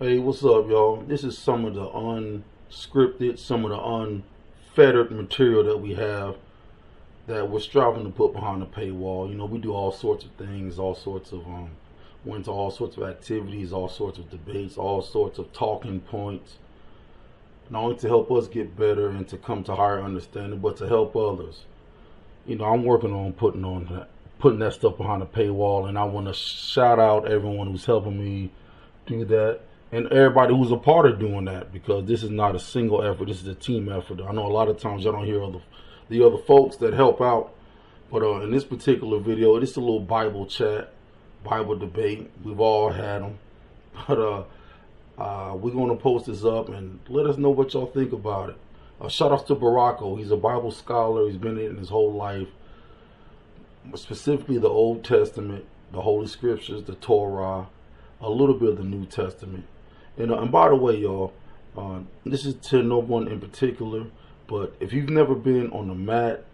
Hey, what's up, y'all? This is some of the unscripted, some of the unfettered material that we have that we're striving to put behind the paywall. You know, we do all sorts of things, all sorts of went to all sorts of activities, all sorts of debates, all sorts of talking points. Not only to help us get better and to come to higher understanding, but to help others. You know, I'm working on putting that stuff behind the paywall, and I want to shout out everyone who's helping me do that, and everybody who's a part of doing that, because this is not a single effort. This is a team effort. I know a lot of times y'all don't hear the other folks that help out, but in this particular video, it's a little Bible chat, Bible debate. We've all had them, but we're going to post this up and let us know what y'all think about it. Shout out to Baracko. He's a Bible scholar. He's been in it his whole life, specifically the Old Testament, the Holy Scriptures, the Torah, a little bit of the New Testament. And by the way, y'all, this is to no one in particular, but if you've never been on the mat,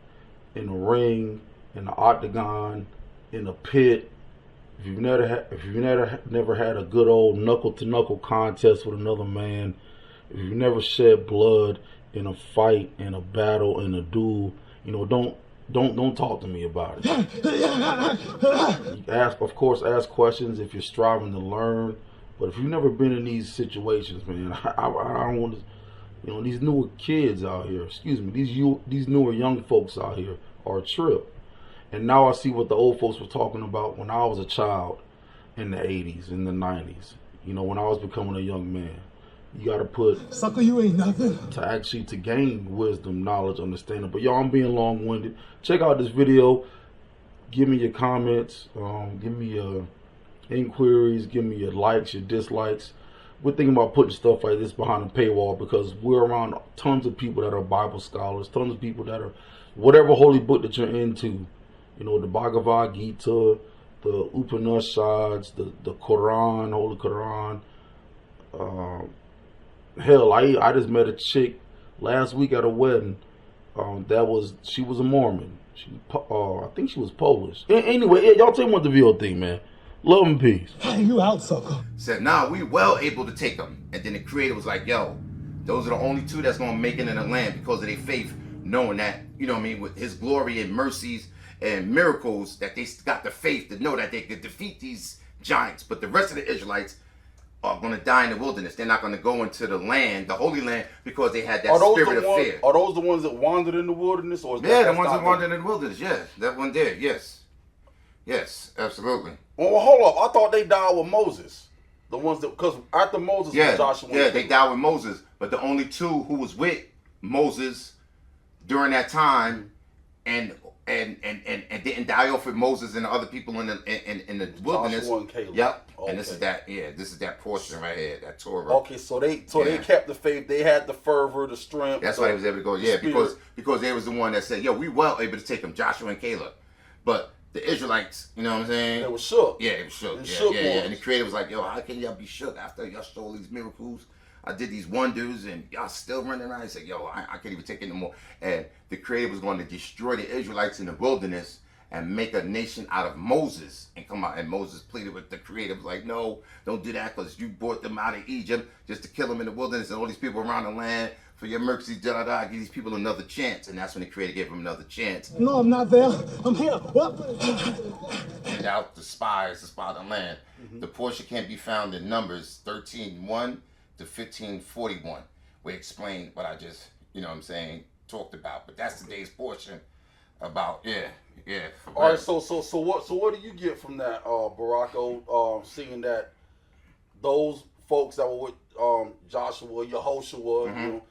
in the ring, in the octagon, in a pit, if you've never had a good old knuckle to knuckle contest with another man, if you've never shed blood in a fight, in a battle, in a duel, you know, don't talk to me about it. Of course, ask questions if you're striving to learn. But if you've never been in these situations, man, I don't want to. You know, these newer kids out here, these newer young folks out here are a trip. And now I see what the old folks were talking about when I was a child in the 80s, in the 90s. You know, when I was becoming a young man. You gotta put sucker, you ain't nothing. To gain wisdom, knowledge, understanding. But y'all, I'm being long-winded. Check out this video. Give me your comments. Give me your inquiries. Give me your likes, your dislikes. We're thinking about putting stuff like this behind the paywall because we're around tons of people that are Bible scholars, tons of people that are whatever holy book that you're into. You know, the Bhagavad Gita, the Upanishads, the Quran, Holy Quran. Hell, I just met a chick last week at a wedding. She was a Mormon. I think she was Polish. Anyway, y'all tell me what the video thing, man. Love and peace. Hey, you out, sucker. Said, nah, we well able to take them. And then the creator was like, yo, those are the only two that's going to make it in the land because of their faith, knowing that, you know what I mean, with his glory and mercies and miracles, that they got the faith to know that they could defeat these giants. But the rest of the Israelites are going to die in the wilderness. They're not going to go into the land, the Holy Land, because they had that spirit of fear. Are those the ones that wandered in the wilderness? Or is yeah, the ones that wandered in the wilderness, yeah. That one did, yes. Yes, absolutely. Well, hold up. I thought they died with Moses. The ones that, because after Moses was Joshua. Yeah, they died with Moses. But the only two who was with Moses during that time and didn't die off with Moses and the other people in the wilderness. Joshua and Caleb. Yep. Okay. And this is that portion right here, that Torah. Okay, so they kept the faith. They had the fervor, the strength. That's why they was able to go. Yeah, because they was the one that said, "Yo, we well able to take them," Joshua and Caleb. But the Israelites, you know what I'm saying? They were shook. Yeah, they were shook. Yeah. And the creator was like, "Yo, how can y'all be shook after y'all showed all these miracles? I did these wonders, and y'all still running around." He said, "Yo, I can't even take it no more." And the creator was going to destroy the Israelites in the wilderness and make a nation out of Moses and come out. And Moses pleaded with the creator, was like, "No, don't do that, because you brought them out of Egypt just to kill them in the wilderness and all these people around the land. For your mercy, give these people another chance." And that's when the creator gave them another chance. No, I'm not there. I'm here. What? And out the spies to spy the land. The portion can't be found in Numbers 13:1 to 15:41. We explained what I just, you know what I'm saying, talked about. But that's today's portion about, yeah. All right, so what do you get from that, Baracko, seeing that those folks that were with Joshua, Yehoshua, you know,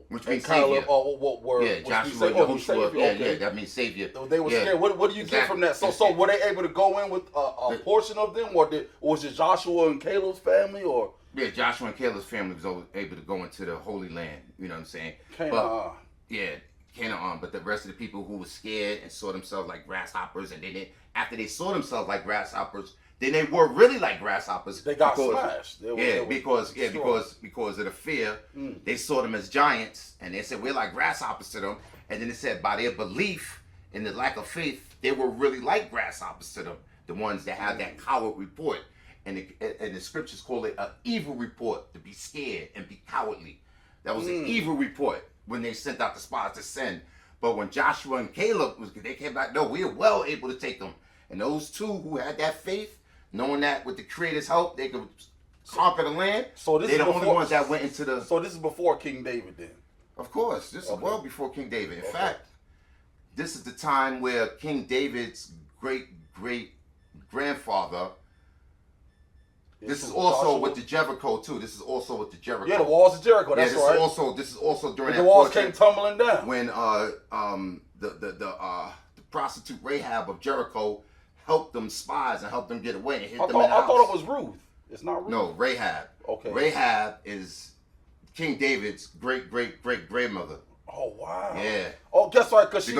which means Caleb, savior. What were? Yeah, Joshua, Yehoshua, yeah, that means savior. They were scared. What do you get from that? So were they able to go in with a portion of them, or was it Joshua and Caleb's family, or? Yeah, Joshua and Caleb's family was able to go into the Holy Land. You know what I'm saying? Canaan. Canaan. But the rest of the people who were scared and saw themselves like grasshoppers, and after they saw themselves like grasshoppers, then they were really like grasshoppers. They got smashed. Because of the fear, they saw them as giants, and they said we're like grasshoppers to them. And then it said by their belief in the lack of faith, they were really like grasshoppers to them. The ones that had that coward report. and the scriptures call it an evil report, to be scared and be cowardly. That was an evil report when they sent out the spies to send. But when Joshua and Caleb they came back, no, we are well able to take them. And those two who had that faith, knowing that with the Creator's help they could conquer the land, so this they're is the before, only ones that went into the. So this is before King David, then. Of course, this is well before King David. In Okay. fact, this is the time where King David's great grandfather. This is also Joshua. with the Jericho too. This is also with the Jericho. Yeah, the walls of Jericho. That's this right. This is also during the that walls portion came tumbling down when the prostitute Rahab of Jericho helped them spies and helped them get away and hid them in the house. I thought it was Ruth. It's not Ruth. No, Rahab. Okay. Rahab is King David's great grandmother. Oh wow. Yeah. Oh, guess what? Because she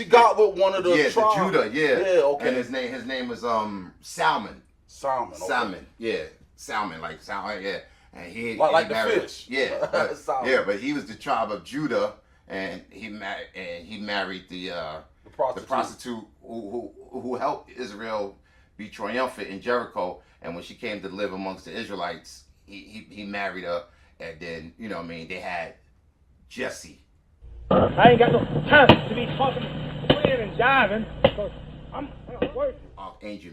got with one of the the tribes. Judah. Yeah. Yeah. Okay. And his name is Salmon. Salmon. Okay. Salmon. Yeah. Salmon, like salmon. Yeah. And he like he the married, fish. Yeah. But, Salmon. yeah, but he was the tribe of Judah, and he married the prostitute who helped Israel be triumphant in Jericho. And when she came to live amongst the Israelites, he married her, and then they had Jesse. I ain't got no time to be talking, playing and diving, because I'm working. Archangel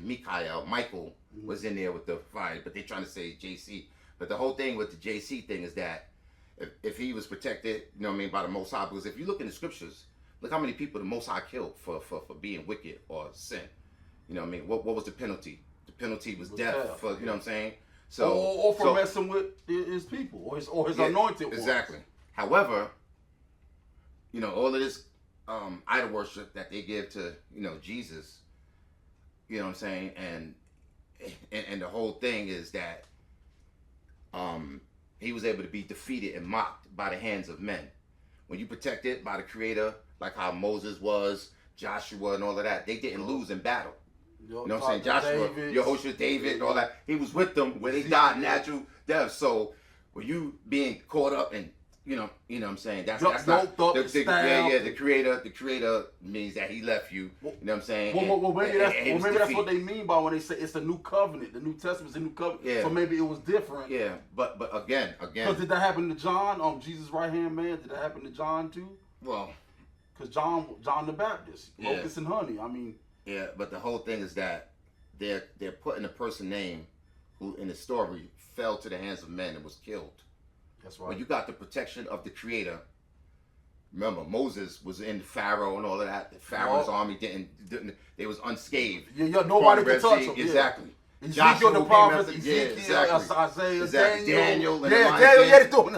Michael was in there with the fire, but they're trying to say JC. But the whole thing with the JC thing is that if he was protected, by the Most High, because if you look in the scriptures, look how many people the Most High killed for being wicked or sin. What was the penalty? The penalty was death. For what I'm saying. So or for messing with his people or his anointed ones. Exactly. However, all of this idol worship that they give to Jesus, you know what I'm saying, and the whole thing is that he was able to be defeated and mocked by the hands of men. When you protected by the Creator, like how Moses was, Joshua and all of that, they didn't lose in battle. You know what I'm saying? Joshua, Yehoshua, David, and all that. He was with them when they died natural death. So when you being caught up in, you know what I'm saying? That's not the Creator means that he left you. You know what I'm saying? Well, maybe that's what they mean by when they say it's a new covenant. The New Testament's a new covenant. Yeah. So maybe it was different. Yeah, but again. Because did that happen to John? Jesus' right hand man. Did that happen to John too? Well, because John the Baptist, locusts and honey. I mean. Yeah, but the whole thing is that they're putting a person name who in the story fell to the hands of men and was killed. That's right. When you got the protection of the Creator, remember Moses was in Pharaoh and all of that. The Pharaoh's army didn't they was unscathed. Yeah, nobody could touch them. Exactly. Ezekiel the prophet, Isaiah, Daniel, you know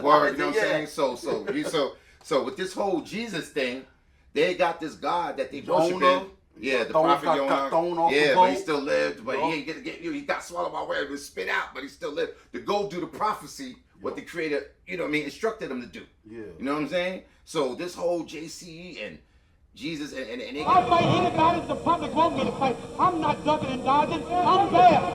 what I'm saying? So with this whole Jesus thing, they got this God that they worship. Yeah, the prophet Jonah. Yeah, but he still lived. But he ain't he got swallowed by whale, was spit out, but he still lived to go do the prophecy. What the Creator, instructed him to do. Yeah. You know what I'm saying? So this whole JC and Jesus and I'll fight anybody the public want me to fight. I'm not ducking and dodging. I'm there.